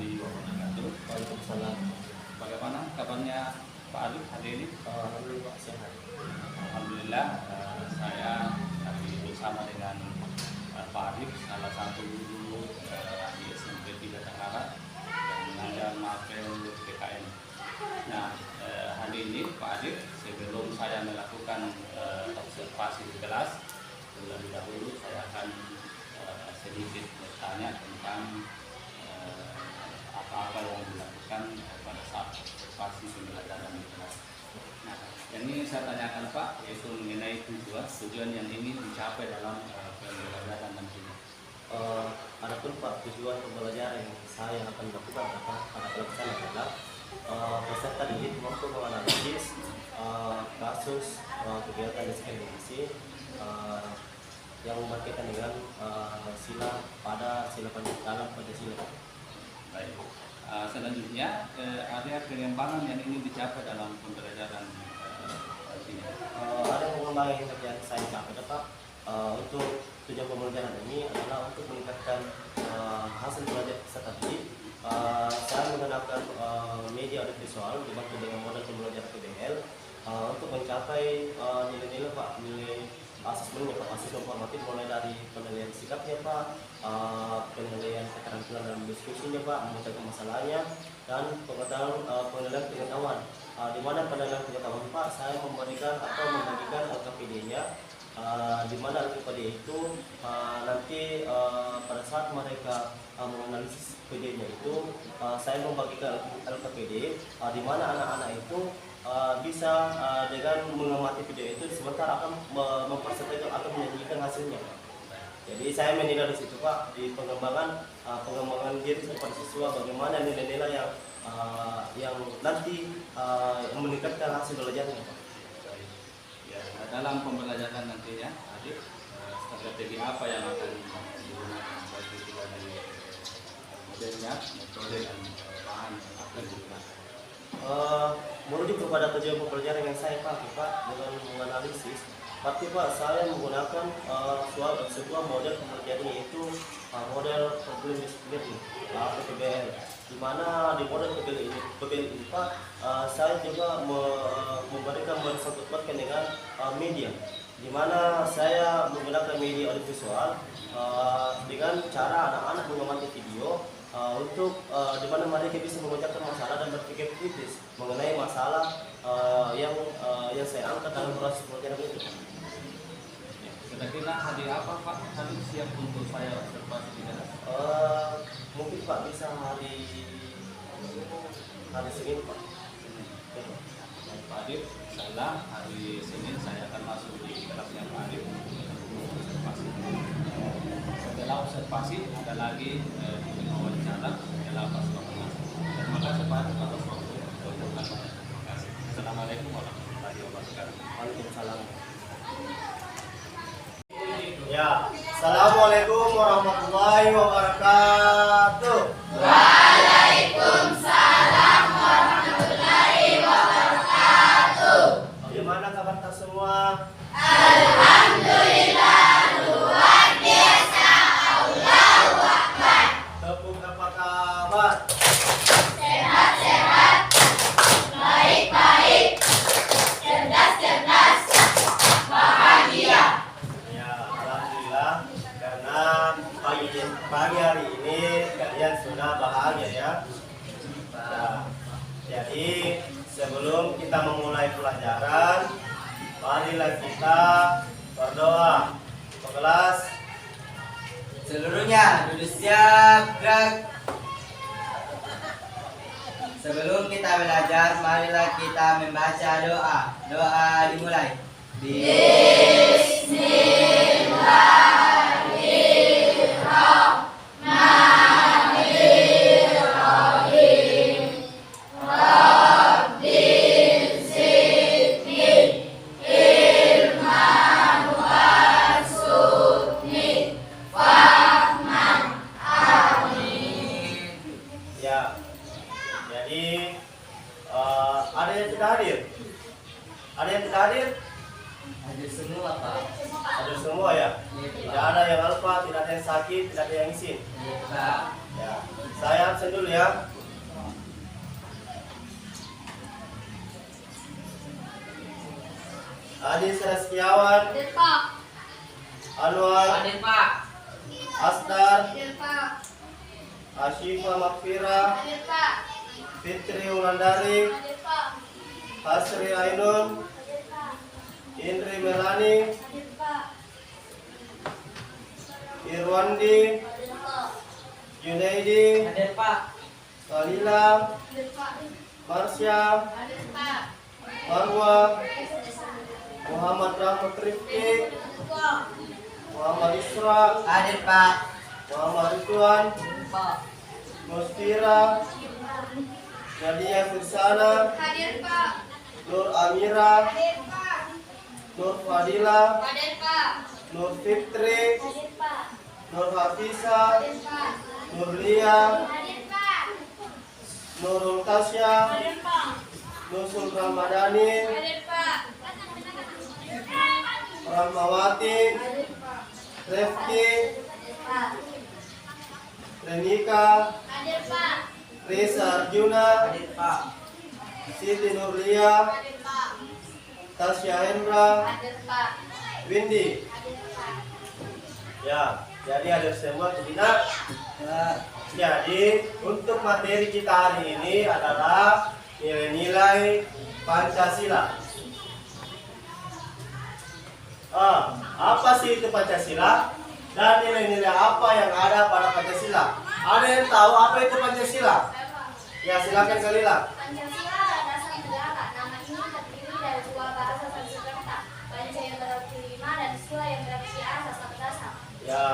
warahmatullahi wabarakatuh. Waalaikumsalam. Bagaimana kabarnya Pak Arif hari ini? Alhamdulillah sehat. Alhamdulillah, saya tadi bersama dengan Pak Arif, salah satu guru di SMP 3 Tenggara yang mengajar mapel PKN. Nah, hari ini Pak Arif, sebelum saya melakukan observasi di kelas, terlebih dahulu saya akan sedikit bertanya tentang apa-apa yang dilakukan pada saat observasi pembelajaran di kelas. Nah, yang ini saya tanyakan Pak, yaitu mengenai tujuan yang ingin dicapai dalam pembelajaran nantinya. Adapun Pak, tujuan pembelajaran yang saya akan lakukan pada kelas adalah peserta didik mampu menganalisis kasus kegiatan diskriminasi yang berkaitan dengan sila dalam Pancasila. Baik. Selanjutnya area pengembangan yang ingin dicapai dalam pembelajaran ini. Ada pengembangan yang saya capai Pak. Untuk tujuan pembelajaran ini adalah untuk meningkatkan hasil belajar peserta didik. Saya menggunakan media audiovisual dibantu dengan model pembelajaran PBL untuk mencapai nilai-nilai Pak, nilai asesmennya Pak, asesmen formatif mulai dari penilaian sikapnya Pak, penilaian keterampilan dalam diskusinya Pak, memecahkan masalahnya, dan penilaian pengetahuan. Di mana penilaian pengetahuan Pak, saya memberikan atau membagikan LKPD-nya, di mana LKPD itu nanti pada saat mereka menganalisis PD-nya itu, saya membagikan LKPD, di mana anak-anak itu bisa dengan mengamati video itu sebentar akan mempersertakan atau menyanyikan hasilnya. Jadi saya menilai di situ Pak, di pengembangan diri sebagai siswa, bagaimana nilai-nilai yang nanti meningkatkan hasil belajarnya Pak. Ya, dalam pembelajaran nantinya, Adik, strategi apa yang akan digunakan bagi kita dari modelnya, metode dan bahan yang akan digunakan? Merujuk kepada tujuan pembelajaran yang saya pakai Pak dengan menganalisis, tapi Pak saya menggunakan sebuah model pembelajaran yaitu model problem discipline atau PBL, di mana di model PBL ini Pak saya juga memberikan bersangkut-pautkan dengan media, di mana saya menggunakan media audiovisual dengan cara anak-anak mengamati video untuk di mana mereka bisa memecahkan masalah dan berpikir kritis mengenai masalah yang saya angkat dalam proses pembelajaran itu. Kira-kira hari apa Pak harus siap untuk saya observasi di kelas? Mungkin Pak bisa hari Senin Pak. Pak Adib, insyaallah hari Senin saya akan masuk di kelasnya Pak Adib untuk observasi. Setelah observasi ada lagi wawancara setelah pas kelas. Terima kasih Pak Adib atas waktu. Terima kasih. Assalamualaikum warahmatullahi wabarakatuh. Waalaikumsalam. Ya, assalamualaikum warahmatullahi wabarakatuh. Waalaikumsalam warahmatullahi wabarakatuh. Bagaimana kabar kita semua? Alhamdulillah luar biasa. Allahu Akbar. Tepuk apa kabar? Sehat-sehat, baik-baik, cerdas-cerdas, bahagia. Ya, alhamdulillah karena pagi hari ini kalian sudah bahagia ya. Nah, jadi sebelum kita memulai pelajaran, marilah kita berdoa. Kelas seluruhnya duduk siap, gerak. Sebelum kita belajar, marilah kita membaca doa. Doa dimulai. Bismillahirrahmanirrahim. Rabbil zidni ilman warzuqni fahman. Amin. ya. Jadi ada yang tidak hadir? Ada yang tidak hadir? Hadir semua, Pak. Hadir semua ya. Tidak ada yang alfa, tidak ada yang sakit, tidak ada yang isin. Pak. Ya. Saya absen dulu ya. Adi Seraskiawan, Hadir Pak. Anwar, Hadir Pak. Asdar, Hadir Pak. Ashifa Makfira, Hadir Pak. Fitri Wulandari, Hadir Pak. Hasri Ainun, Hadir Pak. Indri Melani, Hadir Pak. Irwandi, Hadir Pak. Junaidi, Hadir Pak. Salila, Hadir Pak. Marsya, Hadir Pak. Marwa, Muhammad Rahmat Rifki, Pak. Muhammad Isra, Hadir Pak. Muhammad Ridwan, Pak. Musfira, Nadia Firsana, Hadir Pak. Nur Amira, Hadir Pak. Nur Fadila, Hadir Pak. Nur Fitri, Hadir Pak. Nur Hafiza, Hadir Pak. Nur Lia, Hadir Pak. Nurul Tasya, Hadir Pak. Nusul Ramadhani, Hadir Pak. Rahmawati, Hadir Pak. Refki, Hadir Pak. Renika, Hadir Pak. Risa Arjuna, Hadir Pak. Siti Nurlia, Hadir Pak. Tasya Hendra, Hadir Pak. Windy. Hadir Pak. Ya, jadi ada semua tidak. Ya. Jadi untuk materi kita hari ini adalah nilai-nilai Pancasila. Apa sih itu Pancasila? Dan nilai-nilai apa yang ada pada Pancasila? Ada yang tahu apa itu Pancasila? Ya, silakan Kalila. Pancasila adalah dasar negara. Nama ini terdiri dari dua bahasa Sanskerta, Panca yang berarti 5 dan Sila yang berarti asas atau dasar. Ya.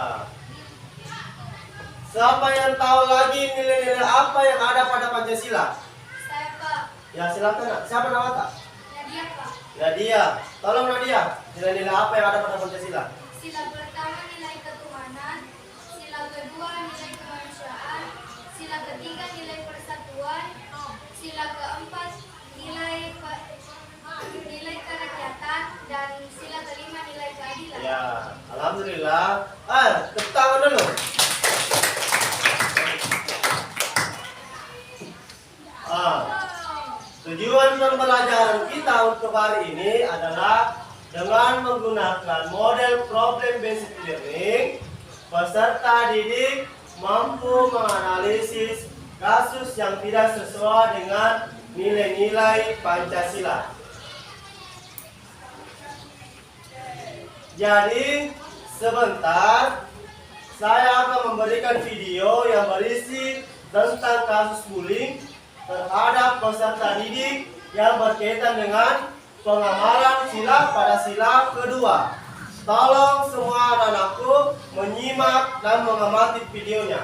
Siapa yang tahu lagi nilai-nilai apa yang ada pada Pancasila? Saya Pak. Ya, silakan. Nak. Siapa nama tak? Nadia Pak. Nadia. Tolong Nadia. Nilai-nilai apa yang ada pada Pancasila? Sila pertama nilai ketuhanan, sila kedua nilai kemanusiaan, sila ketiga nilai persatuan, sila keempat nilai kerakyatan, dan sila kelima nilai keadilan. Ya, alhamdulillah. Tepuk tangan dulu. Tujuan pembelajaran kita untuk hari ini adalah dengan menggunakan model problem based learning, peserta didik mampu menganalisis kasus yang tidak sesuai dengan nilai-nilai Pancasila. Jadi, sebentar saya akan memberikan video yang berisi tentang kasus bullying terhadap peserta didik yang berkaitan dengan pengamalan sila pada sila kedua. Tolong semua anak-anakku menyimak dan mengamati videonya.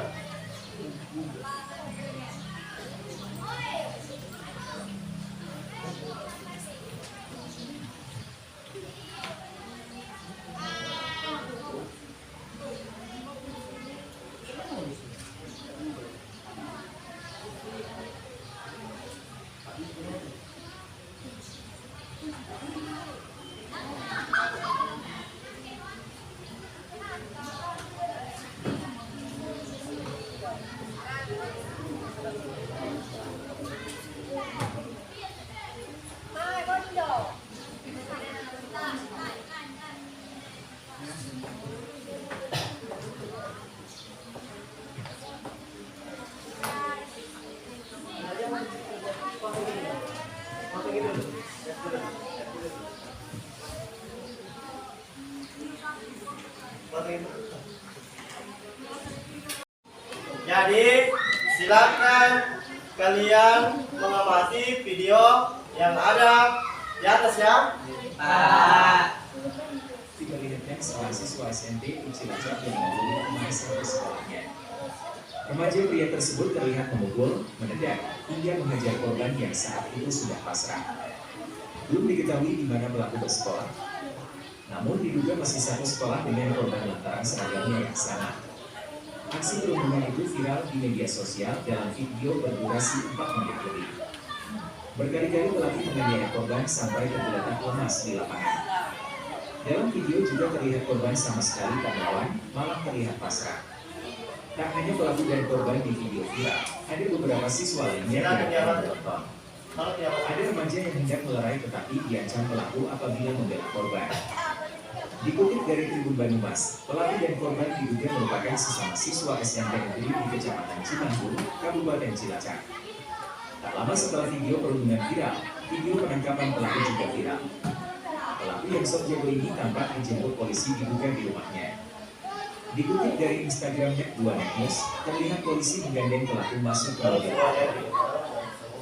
Jadi silakan kalian mengamati video yang ada di atas ya. Pak. Kita lihatkan seorang siswa SMP di Cilacap yang memukul mahasiswa sekolahnya. Remaja pria tersebut terlihat memukul, menendang, hingga menghajar korban yang saat itu sudah pasrah. Belum diketahui di mana pelaku bersekolah, namun diduga masih satu sekolah dengan korban lantaran seragamnya yang sama. Aksi perundungan itu viral di media sosial dalam video berdurasi 4 menit lebih. Berkali-kali pelaku menganiaya korban sampai tergeletak lemas di lapangan. Dalam video juga terlihat korban sama sekali tak melawan, malah terlihat pasrah. Tak hanya pelaku dan korban di video viral, ada beberapa siswa lainnya yang menonton. Ada remaja yang hendak melerai tetapi diancam pelaku apabila membela korban. Dikutip dari Tribun Banyumas, pelaku dan korban diduga merupakan sesama siswa SMP Negeri di Kecamatan Cimanggu, Kabupaten Cilacap. Tak lama setelah video perundungan viral, video penangkapan pelaku juga viral. Pelaku yang sok jago ini tampak dijemput polisi diduga di rumahnya. Dikutip dari Instagramnya 2Net News, terlihat polisi menggandeng pelaku masuk ke mobil.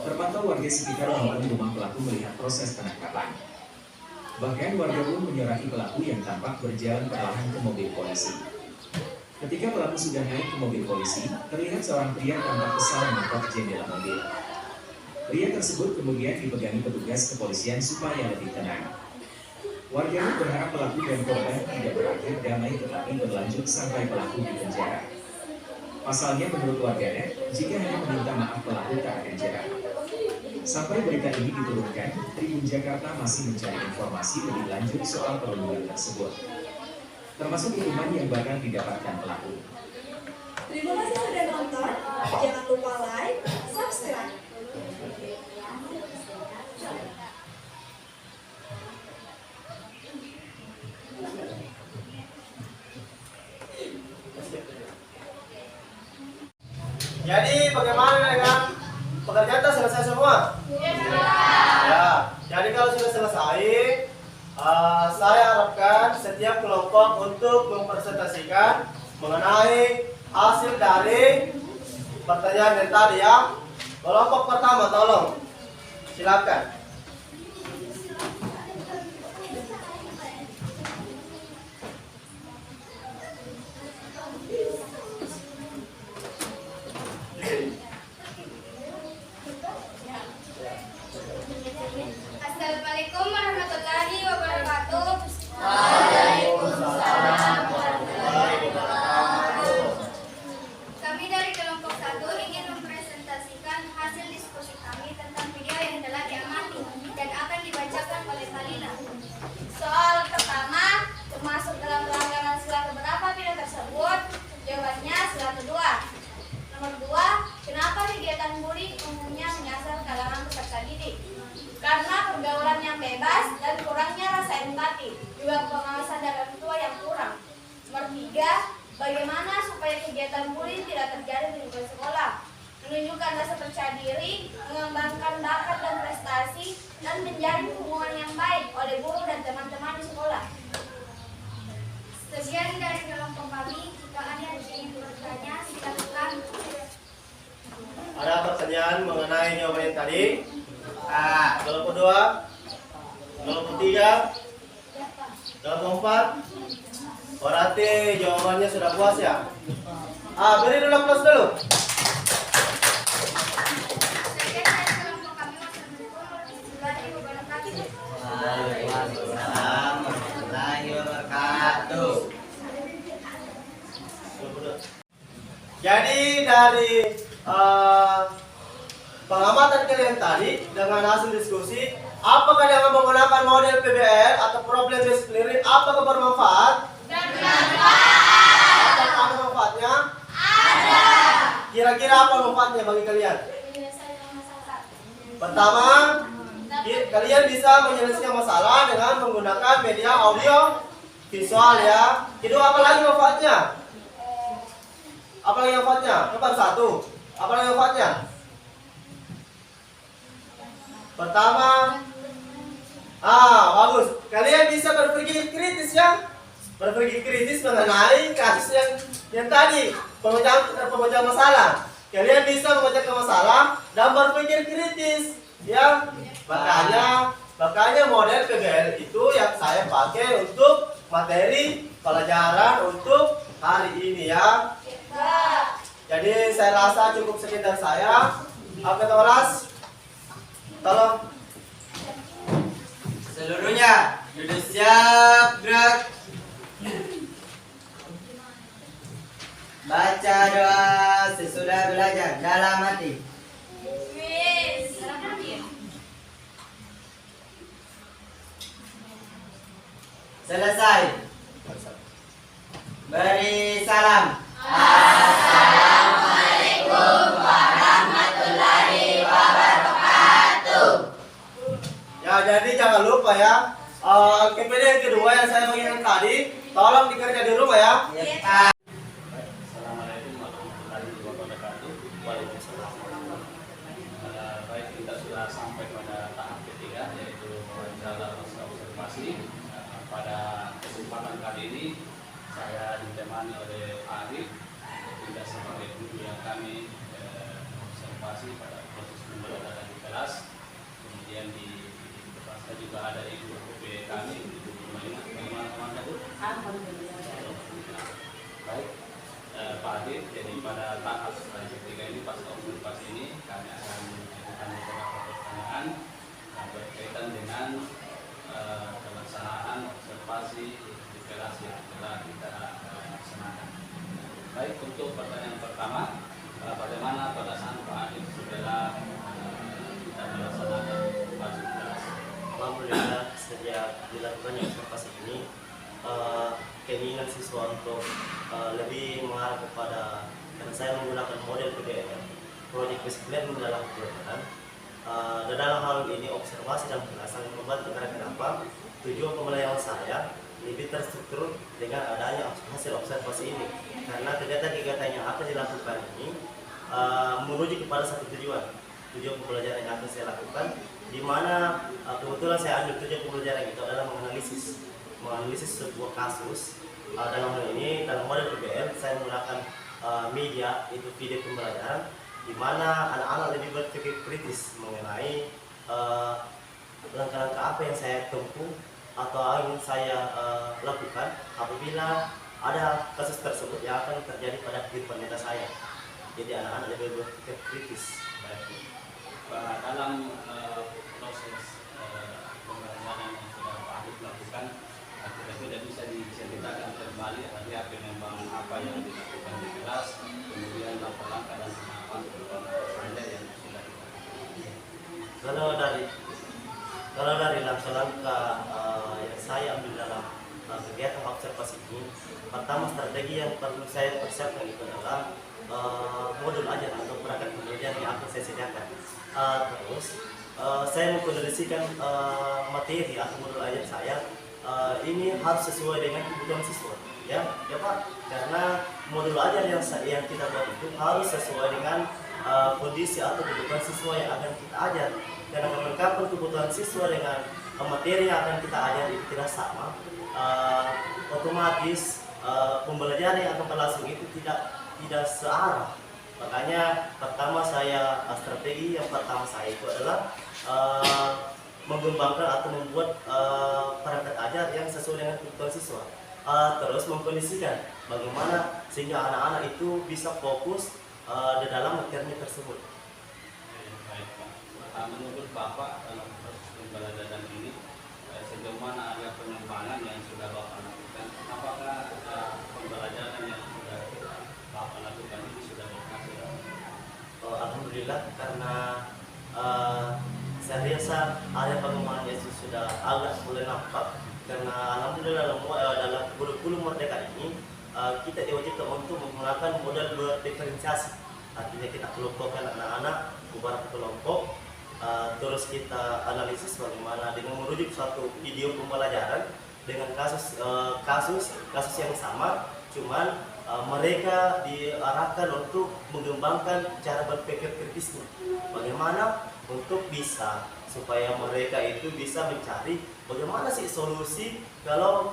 Terpantau warga sekitar maupun rumah pelaku melihat proses penangkapan. Bahkan warga pun menyoraki pelaku yang tampak berjalan perlahan ke mobil polisi. Ketika pelaku sudah naik ke mobil polisi, terlihat seorang pria tampak kesal mengetok jendela mobil. Pria tersebut kemudian dipegangi petugas kepolisian supaya lebih tenang. Warga pun berharap pelaku dan korban tidak berakhir damai tetapi berlanjut sampai pelaku dipenjara. Pasalnya menurut warganet, jika hanya meminta maaf pelaku tak akan jerah. Sampai berita ini diturunkan, Tribun Jakarta masih mencari informasi lebih lanjut soal perundungan tersebut, termasuk hukuman yang bakal didapatkan pelaku. Terima kasih sudah nonton. Jangan lupa like, subscribe. Jadi bagaimana dengan pekerjaan kita selesai semua? Ya. Jadi kalau sudah selesai, saya harapkan setiap kelompok untuk mempresentasikan mengenai hasil dari pertanyaan yang tadi ya. Kelompok pertama tolong, silakan. Assalamualaikum warahmatullahi wabarakatuh. Kami dari kelompok 1 ingin mempresentasikan hasil diskusi kami tentang video yang telah diamati dan akan dibacakan oleh Salina. Soal pertama, termasuk dalam pelanggaran sila keberapa video tersebut? Jawabannya sila kedua. Nomor 2, kenapa kegiatan bullying umumnya menyasar kalangan peserta didik? Karena pergaulan yang bebas dan kurangnya rasa empati, juga pengawasan dari orang tua yang kurang. Nomor 3, bagaimana supaya kegiatan bullying tidak terjadi di lingkungan sekolah? Menunjukkan rasa percaya diri, mengembangkan bakat dan prestasi, dan menjalin hubungan yang baik oleh guru dan teman-teman di sekolah. Sekian dari kelompok kami. Jika ada yang ingin bertanya, silakan. Ada pertanyaan mengenai jawaban yang tadi? Kelompok 2, kelompok 3, kelompok 4. Berarti jawabannya sudah puas ya? Beri dulu aplaus dulu. Sekian dari kelompok kami. Wassalamualaikum warahmatullahi wabarakatuh. Waalaikumsalam warahmatullahi wabarakatuh. Jadi dari pengamatan kalian tadi dengan hasil diskusi, apakah dengan menggunakan model PBL atau problem based learning apakah bermanfaat? Apakah ada manfaatnya? Ada. Kira-kira apa manfaatnya bagi kalian? Pertama, kalian bisa menyelesaikan masalah dengan menggunakan media audio visual ya. Kedua, apa lagi manfaatnya? Apa lagi manfaatnya? Nomor 1. Apa lagi manfaatnya? Pertama, bagus. Kalian bisa berpikir kritis ya. Berpikir kritis mengenai kasus yang tadi, pemecahan masalah. Kalian bisa memecahkan masalah dan berpikir kritis ya. Makanya model PBL itu yang saya pakai untuk materi pelajaran untuk hari ini ya. Jadi saya rasa cukup sekian dari saya. Oke Toras, tolong Seluruhnya duduk siap, gerak. Baca doa sesudah belajar dalam hati. Selesai. Beri salam. Assalamualaikum. ya. KPD yang kedua yang saya bagikan tadi, tolong dikerja di rumah ya. Assalamualaikum warahmatullahi wabarakatuh. Waalaikumsalam. Baik, kita sudah sampai pada tahap ketiga, yaitu wawancara observasi. Pada kesempatan kali ini saya ditemani oleh Pak Arif, tidak sebagai guru yang kami observasi pada proses pembelajaran di kelas. Kemudian di depan juga ada ibu OP kami, Ibu Maina. Bagaimana teman-teman Bu? Baik, Pak Arif, jadi pada tahap ketiga ini pas observasi ini kami akan mengajukan beberapa pertanyaan yang berkaitan dengan pelaksanaan observasi di kelas yang telah kita laksanakan. Baik, untuk pertanyaan pertama, bagaimana pelaksanaan Pak Arif setelah kita melaksanakan observasi di kelas? Alhamdulillah sejak dilakukannya observasi ini, keinginan siswa untuk lebih mengarah kepada, karena saya menggunakan model PBL, proyek basic learning dalam pembelajaran. Dan dalam hal ini observasi dan penjelasan membantu, karena kenapa? Tujuan pembelajaran saya lebih terstruktur dengan adanya hasil observasi ini, karena kegiatan-kegiatan yang akan dilakukan ini menuju kepada satu tujuan pembelajaran yang akan saya lakukan, di mana kebetulan saya ambil tujuan pembelajaran itu adalah menganalisis sebuah kasus. Dalam hal ini dalam model PBL saya menggunakan media itu video pembelajaran, di mana anak-anak lebih berpikir kritis mengenai langkah-langkah apa yang saya tempuh atau ingin saya lakukan apabila ada kasus tersebut yang akan terjadi pada kehidupan nyata saya. Jadi anak-anak lebih berpikir kritis. Dalam proses pembelajaran yang sudah Pak Arif lakukan, kira-kira bisa diceritakan kembali apa memang apa yang dilakukan di kelas, kemudian langkah-langkah dan tahapan saja yang sudah dilakukan. Kalau dari langkah-langkah yang saya ambil dalam kegiatan observasi ini, pertama strategi yang perlu saya persiapkan itu adalah modul ajar atau perangkat pembelajaran yang akan saya sediakan. Terus saya mengkondisikan materi atau modul ajar saya ini harus sesuai dengan kebutuhan siswa, ya Pak, karena modul ajar yang kita buat itu harus sesuai dengan kondisi atau kebutuhan siswa yang akan kita ajar. Karena kelengkapan kebutuhan siswa dengan materi yang akan kita ajar itu tidak sama, otomatis pembelajaran yang akan berlangsung itu tidak searah. Makanya strategi yang pertama saya itu adalah mengembangkan atau membuat perangkat ajar yang sesuai dengan kebutuhan siswa. Terus mengkondisikan bagaimana sehingga anak-anak itu bisa fokus di dalam materi tersebut. Baik, Pak. Menurut Bapak dalam proses pembelajaran ini, sejauh mana ada pengembangan yang sudah Bapak lakukan? Apakah pembelajaran yang sudah Bapak lakukan ini sudah berhasil? Alhamdulillah, karena saya rasa ada pengembangan yang sudah agak mulai nampak, karena alhamdulillah dalam kurikulum Merdeka ini kita diwajibkan untuk menggunakan model berdiferensiasi. Artinya kita kelompokkan anak-anak beberapa kelompok, terus kita analisis bagaimana dengan merujuk suatu video pembelajaran dengan kasus yang sama, cuman mereka diarahkan untuk mengembangkan cara berpikir kritisnya. Bagaimana untuk bisa supaya mereka itu bisa mencari bagaimana sih solusi kalau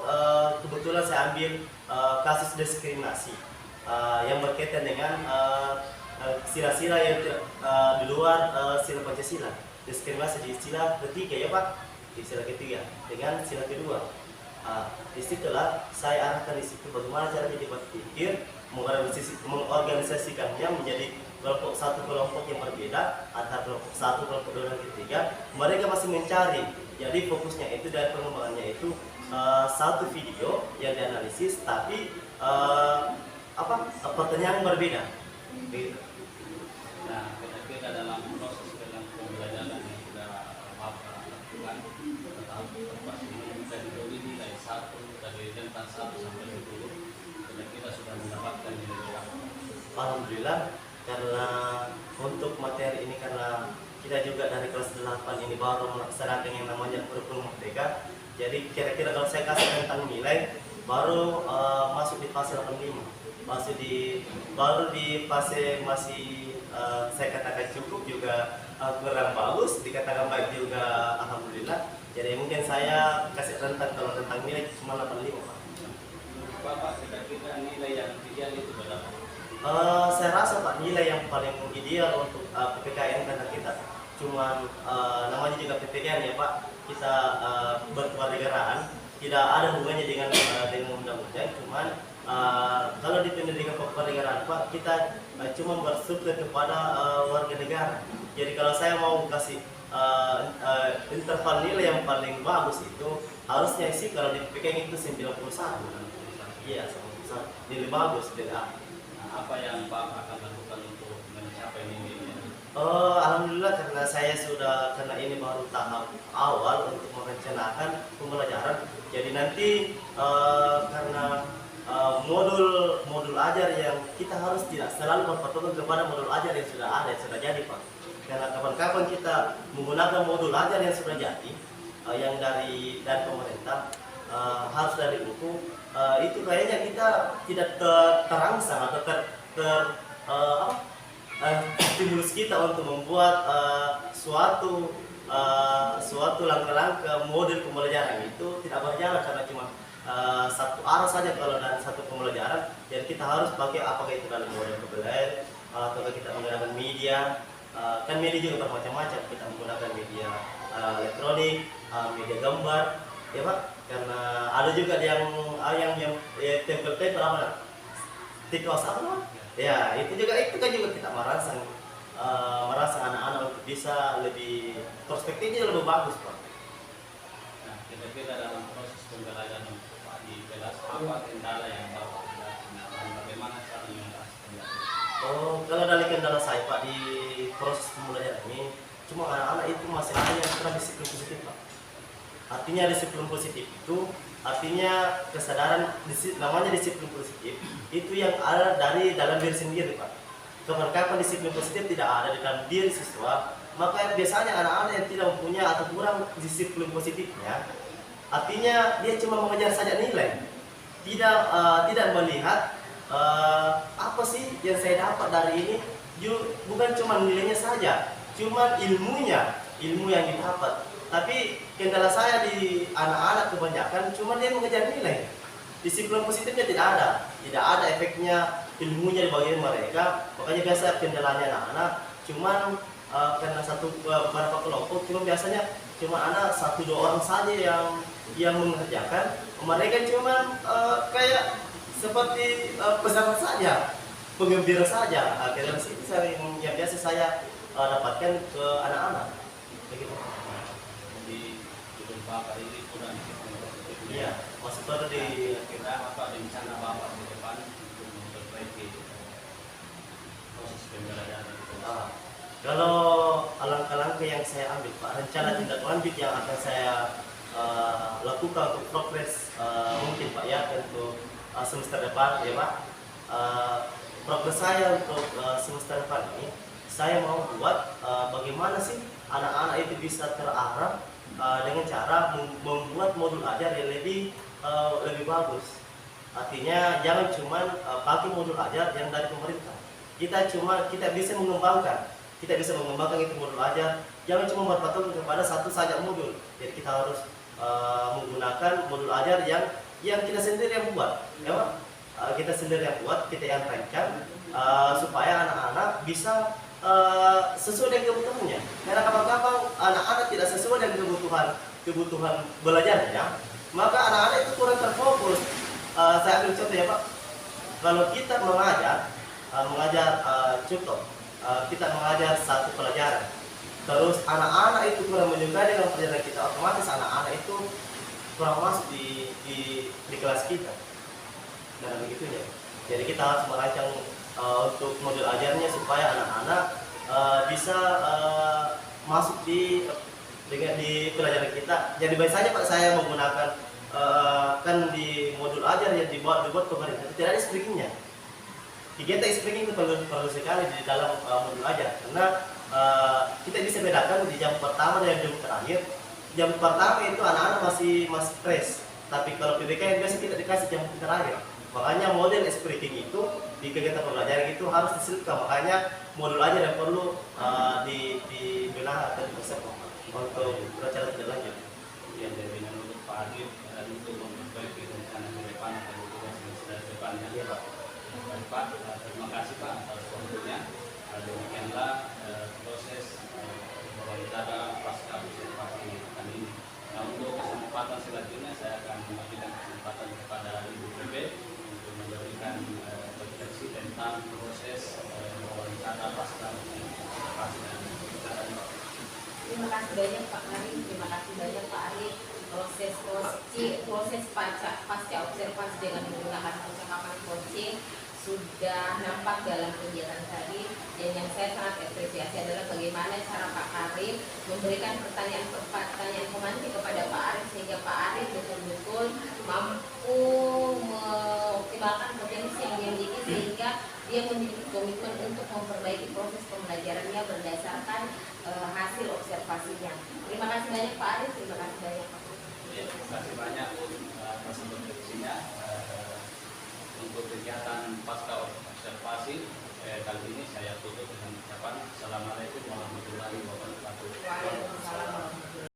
kebetulan saya ambil kasus diskriminasi yang berkaitan dengan sila-sila yang di luar sila Pancasila, diskriminasi di sila ketiga, ya Pak, di sila ketiga dengan sila kedua. Disitulah saya arahkan di situ bagaimana cara dia berpikir, mengorganisasikannya menjadi satu kelompok yang berbeda antara kelompok satu, kelompok dua dan ketiga. Mereka masih mencari. Jadi fokusnya itu dari pengembangannya itu satu video yang dianalisis, tapi pertanyaan berbeda. Gitu. Nah, kira-kira dalam proses pembelajaran yang sudah Bapak lakukan, tahap observasi ini bisa diberi nilai 1 dari rentang 1 sampai 10, kira-kira sudah mendapatkan nilai berapa? Alhamdulillah, karena untuk materi ini karena kita juga dari kelas 8 ini baru melaksanakan yang namanya kurikulum merdeka. Jadi kira-kira kalau saya kasih tentang nilai, baru masuk di fase 85, baru di fase masih saya katakan cukup juga, kurang bagus, dikatakan baik juga, alhamdulillah. Jadi mungkin saya kasih rentang kalau tentang nilai cuma 85, Pak. Bapak kira-kira nilai yang ideal itu berapa? Saya rasa Pak, nilai yang paling ideal untuk PPKN karena kita cuman namanya juga PPKN ya Pak, kita berkewarganegaraan, tidak ada hubungannya dengan undang-undang, cuman kalau di pendidikan kewarganegaraan Pak, kita cuma bersyukur kepada warga negara. Jadi kalau saya mau kasih interval nilai yang paling bagus itu harusnya sih kalau di PPKN itu 91. Iya, 91. Nilai bagus, nilai A. Apa yang Bapak akan lakukan untuk mencapai nilainya? Alhamdulillah karena saya sudah, karena ini baru tahap awal untuk merencanakan pembelajaran. Jadi nanti karena modul ajar yang kita harus tidak selalu berpatokan kepada modul ajar yang sudah ada, yang sudah jadi Pak. Karena kapan-kapan kita menggunakan modul ajar yang sudah jadi, yang dari pemerintah, harus dari buku, itu kayaknya kita tidak terangsang atau stimulus kita untuk membuat suatu langkah-langkah model pembelajaran itu tidak berjalan karena cuma satu arah saja kalau dalam satu pembelajaran. Jadi kita harus pakai apakah itu dalam model pembelajaran atau kita menggunakan media, kan media juga bermacam-macam, kita menggunakan media elektronik, media gambar, ya Pak. Karena ada juga yang tempel-tempel apa, tikos apa Pak? Ya itu kan juga kita merangsang anak-anak untuk bisa lebih perspektifnya lebih bagus Pak. Nah, kira-kira dalam proses pembelajaran Pak di kelas apa kendala yang Bapak hadapi dan bagaimana cara mengatasinya? Kalau dari kendala saya Pak di proses pembelajaran ini, cuma anak-anak itu masih ada yang kurang disiplin positif Pak. Artinya disiplin positif itu artinya kesadaran, namanya disiplin positif itu yang ada dari dalam diri sendiri Pak. Kapan disiplin positif tidak ada di dalam diri siswa, maka biasanya anak-anak yang tidak mempunyai atau kurang disiplin positifnya, artinya dia cuma mengejar saja nilai, tidak melihat apa sih yang saya dapat dari ini. Bukan cuma nilainya saja, cuma ilmu yang didapat. Tapi kendala saya di anak-anak kebanyakan cuma dia mengejar nilai. Disiplin positifnya tidak ada efeknya ilmunya di bagian mereka. Makanya biasa kendalanya anak-anak cuman karena beberapa kelompok cuma biasanya cuma anak 1-2 orang saja yang mengerjakan. Mereka cuma kayak seperti pesanan saja, penggembira saja. Kendala itu yang biasa saya dapatkan ke anak-anak. Begitu. Di gedung Bapak ini kurang disiplin positifnya. Iya, masih perlu di Kira apa rencana Bapak di depan untuk memperbaiki proses pembelajaran itu? Kalau langkah-langkah yang saya ambil Pak, rencana tindak lanjut yang akan saya lakukan untuk progres mungkin Pak ya untuk semester depan ya Pak. Progres saya untuk semester depan ini, saya mau buat bagaimana sih anak-anak itu bisa terarah dengan cara membuat modul ajar yang lebih bagus. Artinya jangan cuma pakai modul ajar yang dari pemerintah. Kita bisa mengembangkan itu modul ajar. Jangan cuma berpatok kepada satu saja modul. Jadi kita harus menggunakan modul ajar yang kita sendiri yang buat, ya Pak. Kita sendiri yang buat, kita yang rancang supaya anak-anak bisa sesuai dengan kebutuhannya. Karena kapan-kapan anak-anak tidak sesuai dengan kebutuhan belajarnya, maka anak-anak itu kurang terfokus. Saya ambil contoh ya Pak. Kalau kita mengajar contoh, kita mengajar satu pelajaran, terus anak-anak itu kurang menyukai dengan pelajaran kita, otomatis anak-anak itu kurang masuk di kelas kita. Dan begitunya. Jadi kita harus merancang untuk modul ajarnya supaya anak-anak bisa masuk di pelajaran kita. Jadi baik saja Pak saya menggunakan kan di modul ajar yang dibuat pemerintah tidak ada speakingnya. kegiatan speaking itu perlu sekali di dalam modul ajar, karena kita bisa bedakan di jam pertama dan jam terakhir. Jam pertama itu anak-anak masih fresh, tapi kalau PBK yang biasa kita dikasih jam terakhir. Makanya model speaking itu di kegiatan pembelajaran itu harus diselipkan. Makanya modul ajar yang perlu dibelah atau dipersiapkan untuk belajar tidak lanjut. Ya, jadi menurut Pak Arif untuk memperbaiki rencana ke depan dan juga semester depannya. Iya, Pak. Baik, Pak, terima kasih Pak atas waktunya. Demikianlah proses wawancara pasca observasi kali ini. Nah, untuk kesempatan selanjutnya saya akan memberikan kesempatan kepada Ibu PP untuk memberikan refleksi tentang proses wawancara pasca observasi dan wawancara. Terima kasih banyak Pak Karim, terima kasih banyak Pak Arif. Proses pasca observasi dengan menggunakan percakapan coaching sudah nampak dalam kegiatan tadi, dan yang saya sangat apresiasi adalah bagaimana cara Pak Karim memberikan pertanyaan pemantik kepada Pak Arif sehingga Pak Arif betul-betul mampu mengoptimalkan potensi yang dia miliki sehingga dia memiliki komitmen untuk memperbaiki proses pembelajarannya berdasarkan hasil observasinya. Terima kasih banyak Pak Arif, terima kasih banyak Pak. Terima kasih banyak atas intervensinya. Untuk kegiatan pasca observasi kali ini saya tutup dengan ucapan Assalamualaikum warahmatullahi wabarakatuh. Waalaikumsalam warahmatullahi wabarakatuh.